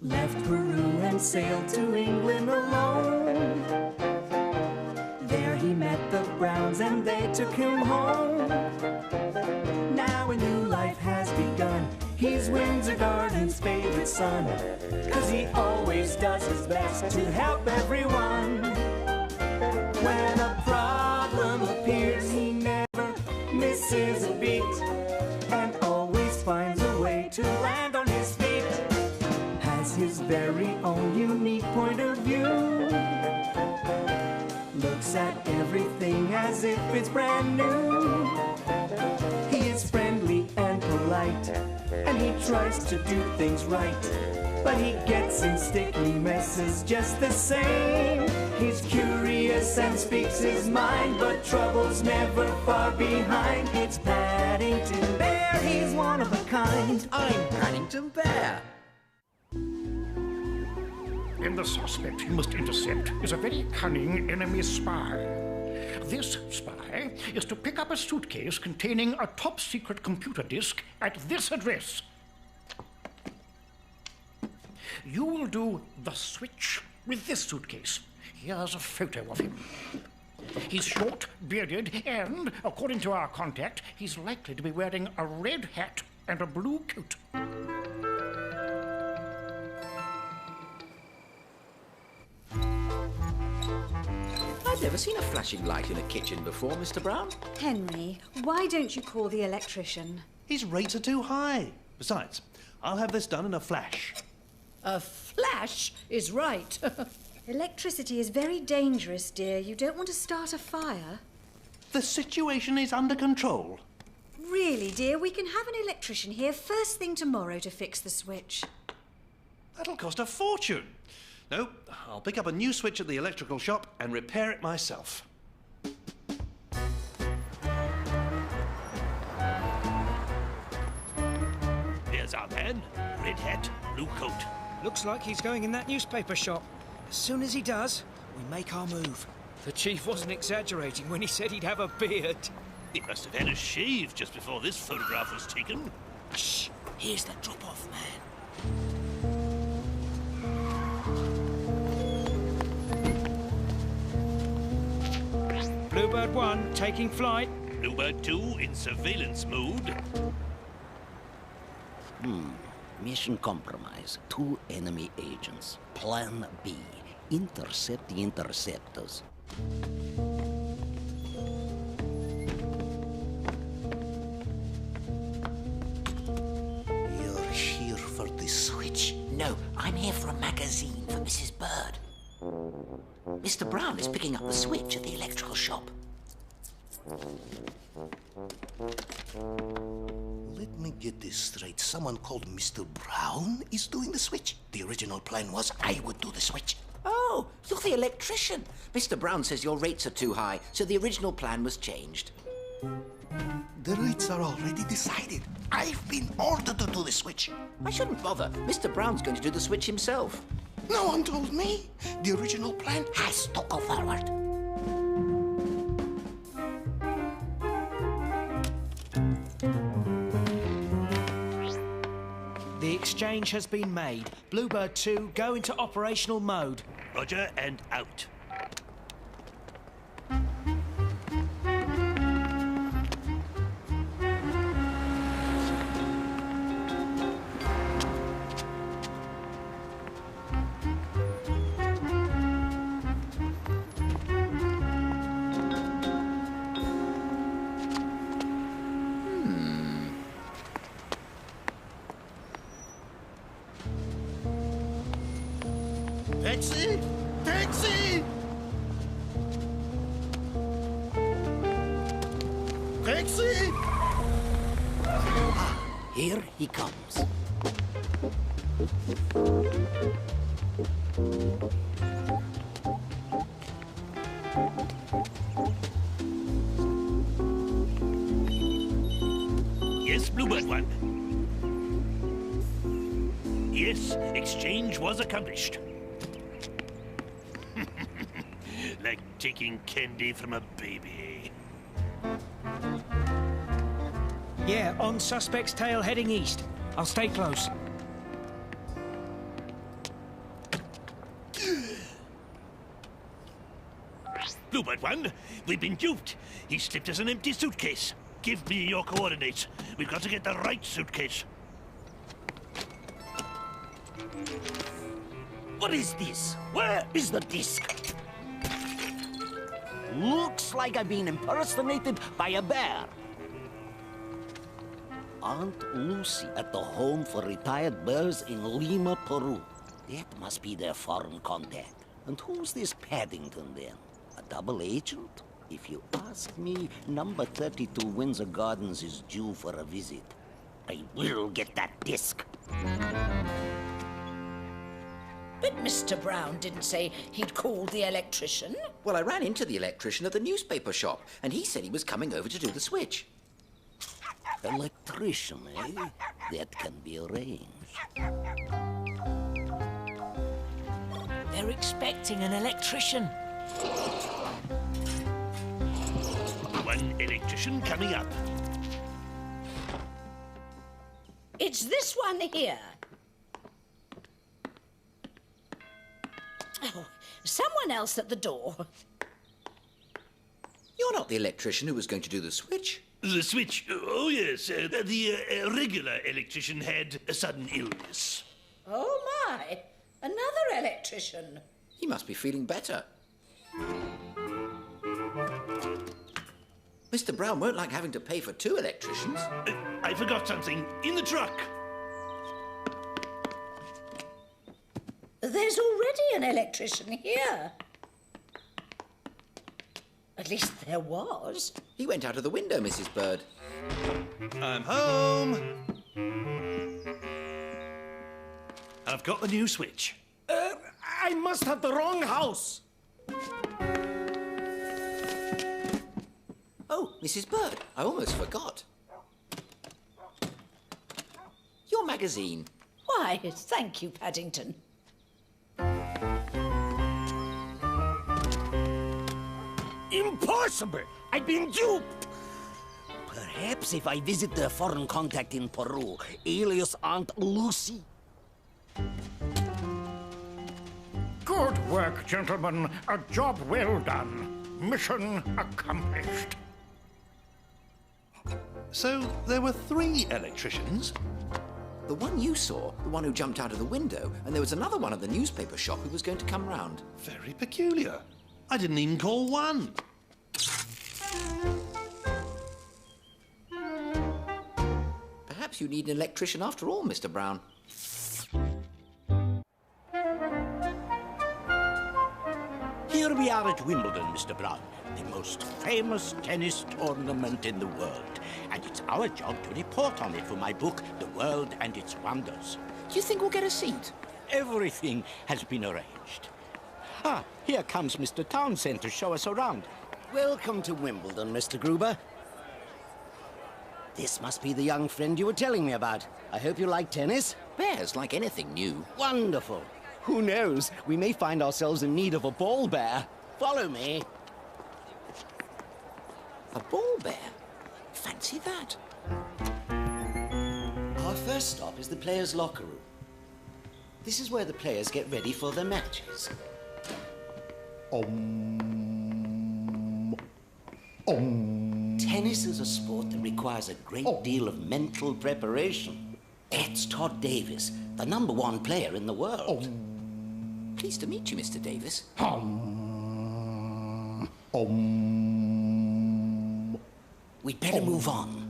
left Peru and sailed to England alone. There he met the Browns and they took him home. Now a new life has begun. He's Windsor Garden's favorite son, 'cause he always does his best to help everyone. When a problem appears, he never misses a beat and always finds a way to land on his feet. Has his very own unique point of view, looks at everything as if it's brand new. He is friendly and polite, and he tries to do things right, but he gets in sticky messes just the same. He's curious and speaks his mind, but trouble's never far behind. It's Paddington Bear, he's one of a kind. I'm Paddington Bear. And the suspect you must intercept is a very cunning enemy spy. This spy is to pick up a suitcase containing a top-secret computer disk at this address. You will do the switch with this suitcase. Here's a photo of him. He's short, bearded, and, according to our contact, he's likely to be wearing a red hat and a blue coat. I've never seen a flashing light in a kitchen before, Mr. Brown. Henry, why don't you call the electrician? His rates are too high. Besides, I'll have this done in a flash. A flash is right. Electricity is very dangerous, dear. You don't want to start a fire. The situation is under control. Really, dear, we can have an electrician here first thing tomorrow to fix the switch. That'll cost a fortune. No, I'll pick up a new switch at the electrical shop and repair it myself. There's our man. Red hat, blue coat. Looks like he's going in that newspaper shop. As soon as he does, we make our move. The chief wasn't exaggerating when he said he'd have a beard. He must have had a shave just before this photograph was taken. Shh! Here's the drop-off man. Bluebird 1 taking flight. Bluebird 2 in surveillance mode. Mission compromise. 2 enemy agents. Plan B. Intercept the interceptors. You're here for the switch? No, I'm here for a magazine for Mrs. Bird. Mr. Brown is picking up the switch at the electrical shop. Let me get this straight. Someone called Mr. Brown is doing the switch. The original plan was I would do the switch. Oh, you're the electrician. Mr. Brown says your rates are too high, so the original plan was changed. The rates are already decided. I've been ordered to do the switch. I shouldn't bother. Mr. Brown's going to do the switch himself. No one told me. The original plan has to go forward. The exchange has been made. Bluebird 2, go into operational mode. Roger and out. Taxi! Taxi! Taxi! Here he comes. Yes, Bluebird 1. Yes, exchange was accomplished. Like taking candy from a baby. Yeah, on suspect's tail heading east. I'll stay close. Bluebird One, we've been duped. He slipped us an empty suitcase. Give me your coordinates. We've got to get the right suitcase. What is this? Where is the disc? Looks like I've been impersonated by a bear. Aunt Lucy at the Home for Retired Bears in Lima, Peru. That must be their foreign contact. And who's this Paddington, then? A double agent? If you ask me, number 32 Windsor Gardens is due for a visit. I will get that disc. But Mr. Brown didn't say he'd called the electrician. Well, I ran into the electrician at the newspaper shop, and he said he was coming over to do the switch. Electrician, eh? That can be arranged. They're expecting an electrician. One electrician coming up. It's this one here. Oh, someone else at the door. You're not the electrician who was going to do the switch. The switch? Oh, yes. The regular electrician had a sudden illness. Oh, my. Another electrician. He must be feeling better. Mr. Brown won't like having to pay for 2 electricians. I forgot something. In the truck. There's already an electrician here. At least there was. He went out of the window, Mrs. Bird. I'm home. I've got the new switch. I must have the wrong house. Oh, Mrs. Bird, I almost forgot. Your magazine. Why, thank you, Paddington. Impossible! I've been duped! Perhaps if I visit their foreign contact in Peru, alias Aunt Lucy. Good work, gentlemen. A job well done. Mission accomplished. So there were 3 electricians? The one you saw, the one who jumped out of the window, and there was another one at the newspaper shop who was going to come round. Very peculiar. I didn't even call one. Perhaps you need an electrician after all, Mr. Brown. Here we are at Wimbledon, Mr. Brown, the most famous tennis tournament in the world. And it's our job to report on it for my book, The World and Its Wonders. Do you think we'll get a seat? Everything has been arranged. Ah, here comes Mr. Townsend to show us around. Welcome to Wimbledon, Mr. Gruber. This must be the young friend you were telling me about. I hope you like tennis. Bears like anything new. Wonderful. Who knows? We may find ourselves in need of a ball bear. Follow me. A ball bear? Fancy that. Our first stop is the players' locker room. This is where the players get ready for their matches. Tennis is a sport that requires a great deal of mental preparation. That's Todd Davis, the #1 player in the world. Pleased to meet you, Mr. Davis. We'd better move on.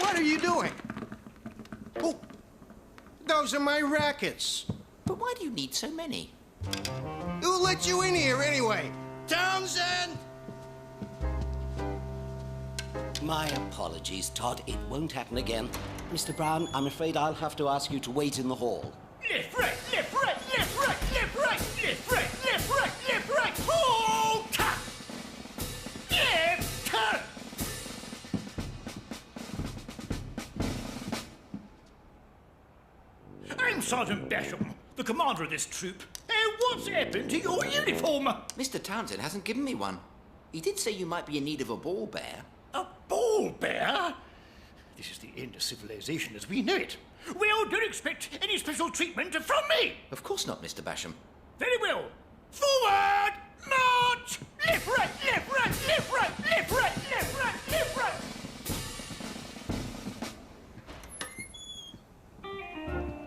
What are you doing? Oh, those are my rackets. But why do you need so many? Who let you in here anyway? Townsend! My apologies, Todd. It won't happen again. Mr. Brown, I'm afraid I'll have to ask you to wait in the hall. Left, right, left, right, left, right, left, right, left, right, left, right, left, right. Hold up! Left turn! I'm Sergeant Basham, the commander of this troop. What's happened to your uniform? Mr. Townsend hasn't given me one. He did say you might be in need of a ball bear. A ball bear? This is the end of civilization as we know it. Well, don't expect any special treatment from me. Of course not, Mr. Basham. Very well. Forward! March! Left, right, left, right, left, right, left, right, left, right, left, right.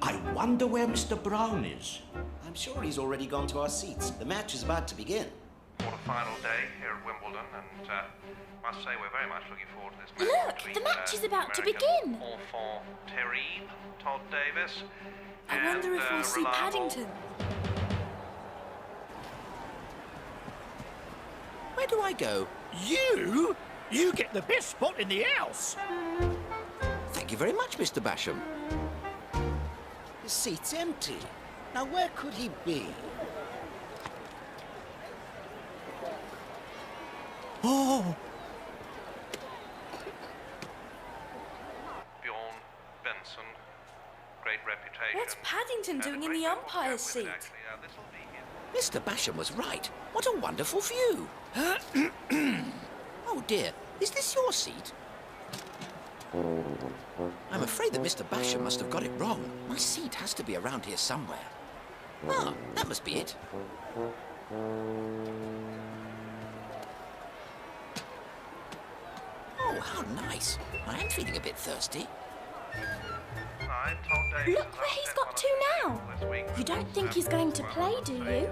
I wonder where Mr. Brown is. I'm sure he's already gone to our seats. The match is about to begin. Quarter-final day here at Wimbledon, and must say we're very much looking forward to this match. Look, between, the match is about to American begin. All for Terry, Todd Davis. I wonder if we'll see Paddington. Where do I go? You? You get the best spot in the house. Thank you very much, Mr. Basham. The seat's empty. Now where could he be? Oh! Bjorn Benson, great reputation. What's Paddington doing in the umpire's seat? Mr. Basham was right. What a wonderful view. Oh dear, is this your seat? I'm afraid that Mr. Basham must have got it wrong. My seat has to be around here somewhere. Ah, that must be it. Oh, how nice. I am feeling a bit thirsty. Look where he's got to now. You don't think he's going to play, do you?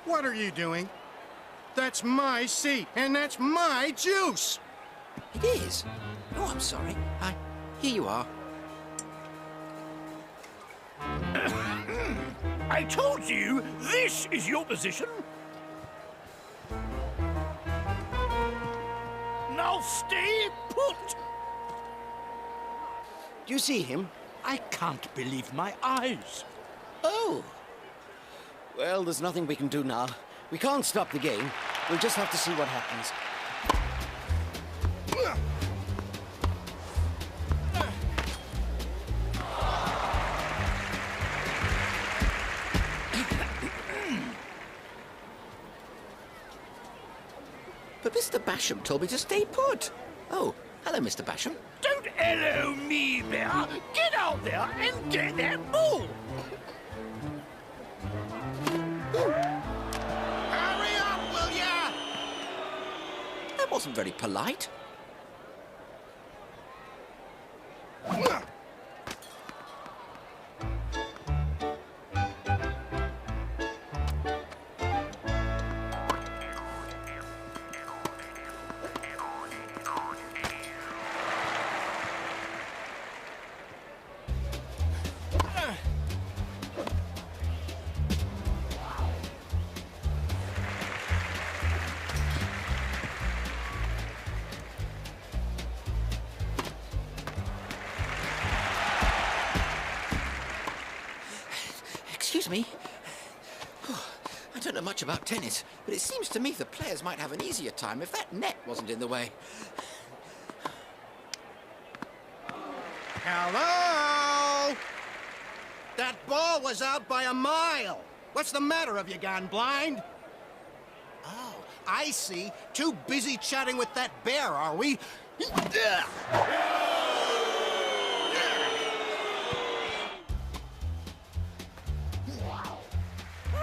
What are you doing? That's my seat, and that's my juice! It is? Oh, I'm sorry. Here you are. I told you, this is your position. Now stay put. Do you see him? I can't believe my eyes. Oh. Well, there's nothing we can do now. We can't stop the game. We'll just have to see what happens. But Mr. Basham told me to stay put. Oh, hello, Mr. Basham. Don't hello me, Bear. Get out there and get that ball. Hurry up, will ya? That wasn't very polite. Excuse me. I don't know much about tennis, but it seems to me the players might have an easier time if that net wasn't in the way. Hello? That ball was out by a mile. What's the matter? Have you gone blind? Oh, I see. Too busy chatting with that bear, are we?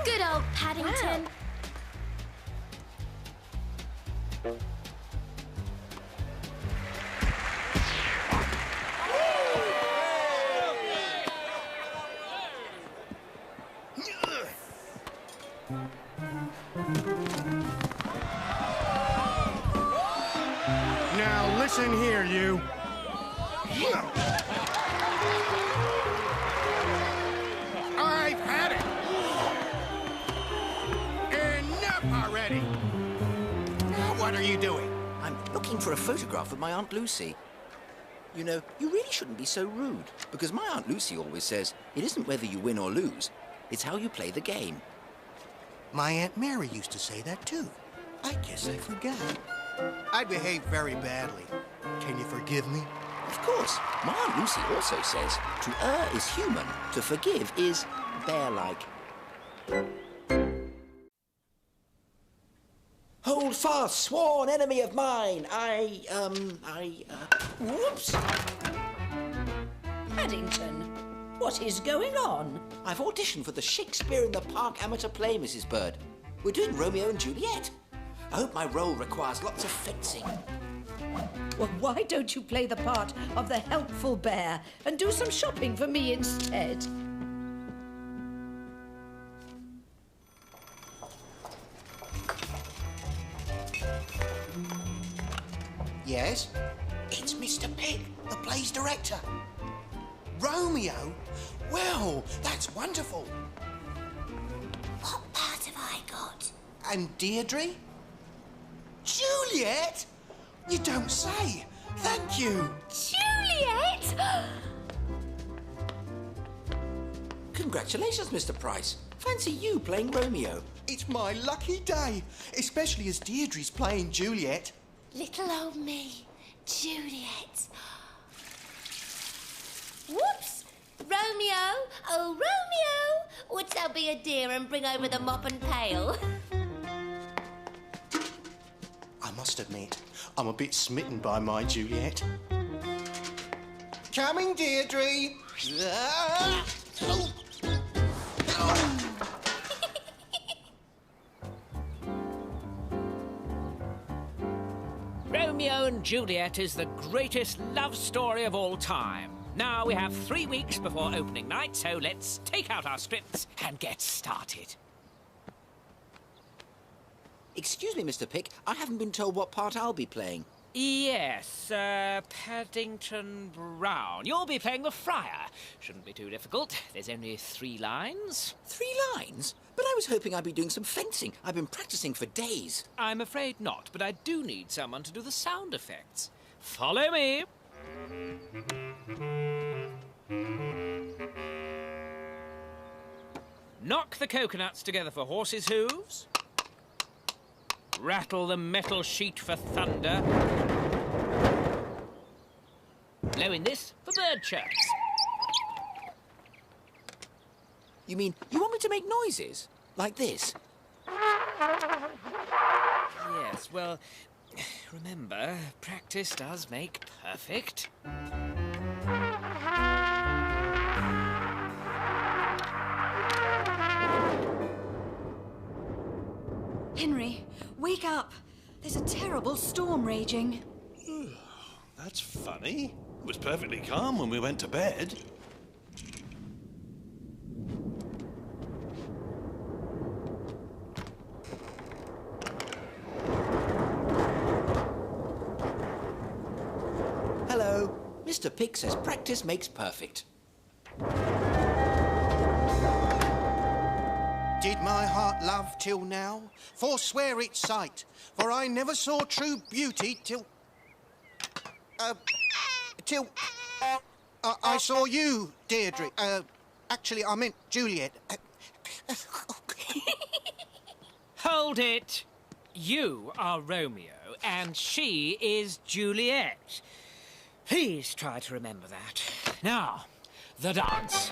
Good old Paddington. Now listen here, you. I've had it. Enough already. Now what are you doing? I'm looking for a photograph of my Aunt Lucy. You know, you really shouldn't be so rude, because my Aunt Lucy always says, it isn't whether you win or lose, it's how you play the game. My Aunt Mary used to say that too. I guess I forgot. I behaved very badly. Can you forgive me? Of course. My Aunt Lucy also says, to err is human, to forgive is bear-like. Hold Hold fast, sworn enemy of mine. Whoops! Paddington, what is going on? I've auditioned for the Shakespeare in the Park amateur play, Mrs. Bird. We're doing Romeo and Juliet. I hope my role requires lots of fencing. Well, why don't you play the part of the helpful bear and do some shopping for me instead? Yes? It's Mr. Pig, the play's director. Romeo? Well, that's wonderful. What part have I got? And Deirdre? Juliet? You don't say. Thank you. Juliet! Congratulations, Mr. Price. Fancy you playing Romeo. It's my lucky day, especially as Deirdre's playing Juliet. Little old me, Juliet. Whoops! Romeo! Oh, Romeo! Wouldst thou be a dear and bring over the mop and pail? I must admit, I'm a bit smitten by my Juliet. Coming, Deirdre! Ah! Oh. Oh. Romeo and Juliet is the greatest love story of all time. Now we have 3 weeks before opening night, so let's take out our scripts and get started. Excuse me, Mr. Pick. I haven't been told what part I'll be playing. Yes, Paddington Brown. You'll be playing the friar. Shouldn't be too difficult. There's only 3 lines. 3 lines? But I was hoping I'd be doing some fencing. I've been practicing for days. I'm afraid not, but I do need someone to do the sound effects. Follow me. Knock the coconuts together for horses' hooves. Rattle the metal sheet for thunder. Blow in this for bird chirps. You mean you want me to make noises? Like this? Yes, well, remember, practice does make perfect. Henry, wake up. There's a terrible storm raging. That's funny. It was perfectly calm when we went to bed. Hello. Mr. Pick says practice makes perfect. Did my heart love till now? Forswear its sight, for I never saw true beauty till I saw you, Deirdre. Actually, I meant Juliet. Hold it! You are Romeo, and she is Juliet. Please try to remember that. Now, the dance.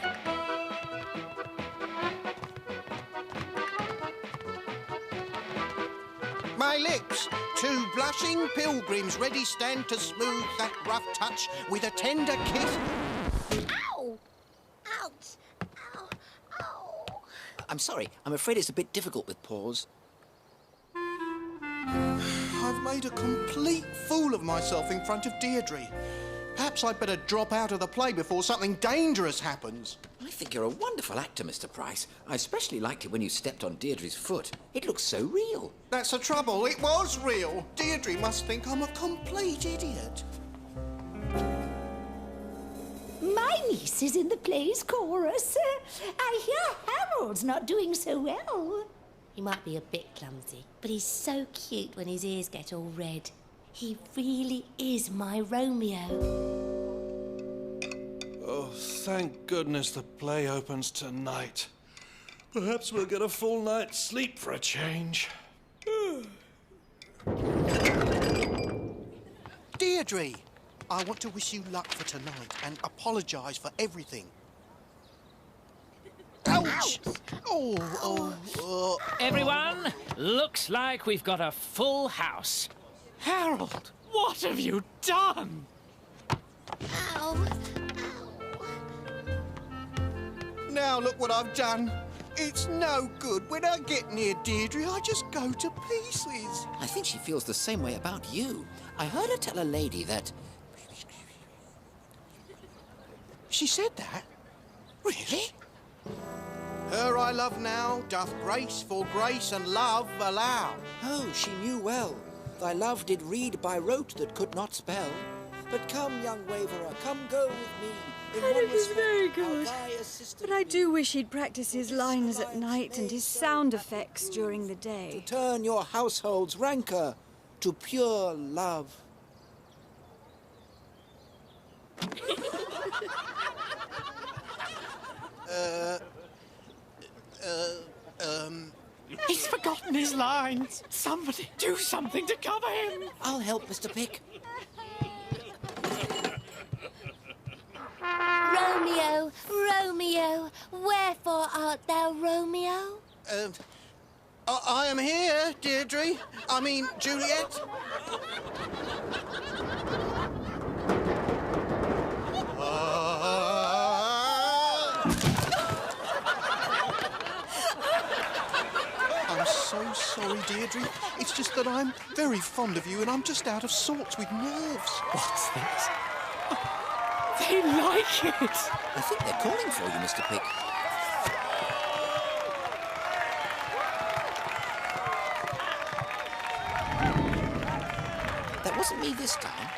My lips, 2 blushing pilgrims ready stand to smooth that rough touch with a tender kiss. Ow! Ouch! Ow! Ow! I'm sorry. I'm afraid it's a bit difficult with pause. I've made a complete fool of myself in front of Deirdre. Perhaps I'd better drop out of the play before something dangerous happens. I think you're a wonderful actor, Mr. Price. I especially liked it when you stepped on Deirdre's foot. It looks so real. That's the trouble. It was real. Deirdre must think I'm a complete idiot. My niece is in the play's chorus. I hear Harold's not doing so well. He might be a bit clumsy, but he's so cute when his ears get all red. He really is my Romeo. Oh, thank goodness the play opens tonight. Perhaps we'll get a full night's sleep for a change. Deirdre, I want to wish you luck for tonight and apologise for everything. Ouch! Everyone, Looks like we've got a full house. Harold, what have you done? Ow. Now look what I've done. It's no good. When I get near Deirdre, I just go to pieces. I think she feels the same way about you. I heard her tell a lady that... She said that? Really? Her I love now, doth grace for grace and love allow. Oh, she knew well. Thy love did read by rote that could not spell. But come, young waverer, come go with me. It is very good. But I do wish he'd practice his lines at night and his sound effects during the day. To turn your household's rancour to pure love. He's forgotten his lines. Somebody do something to cover him. I'll help, Mr. Pick. Romeo, Romeo, wherefore art thou Romeo? I am here, Deirdre. I mean, Juliet. I'm so sorry, Deirdre. It's just that I'm very fond of you and I'm just out of sorts with nerves. What's this? They like it. I think they're calling for you, Mr. Pick. That wasn't me this time.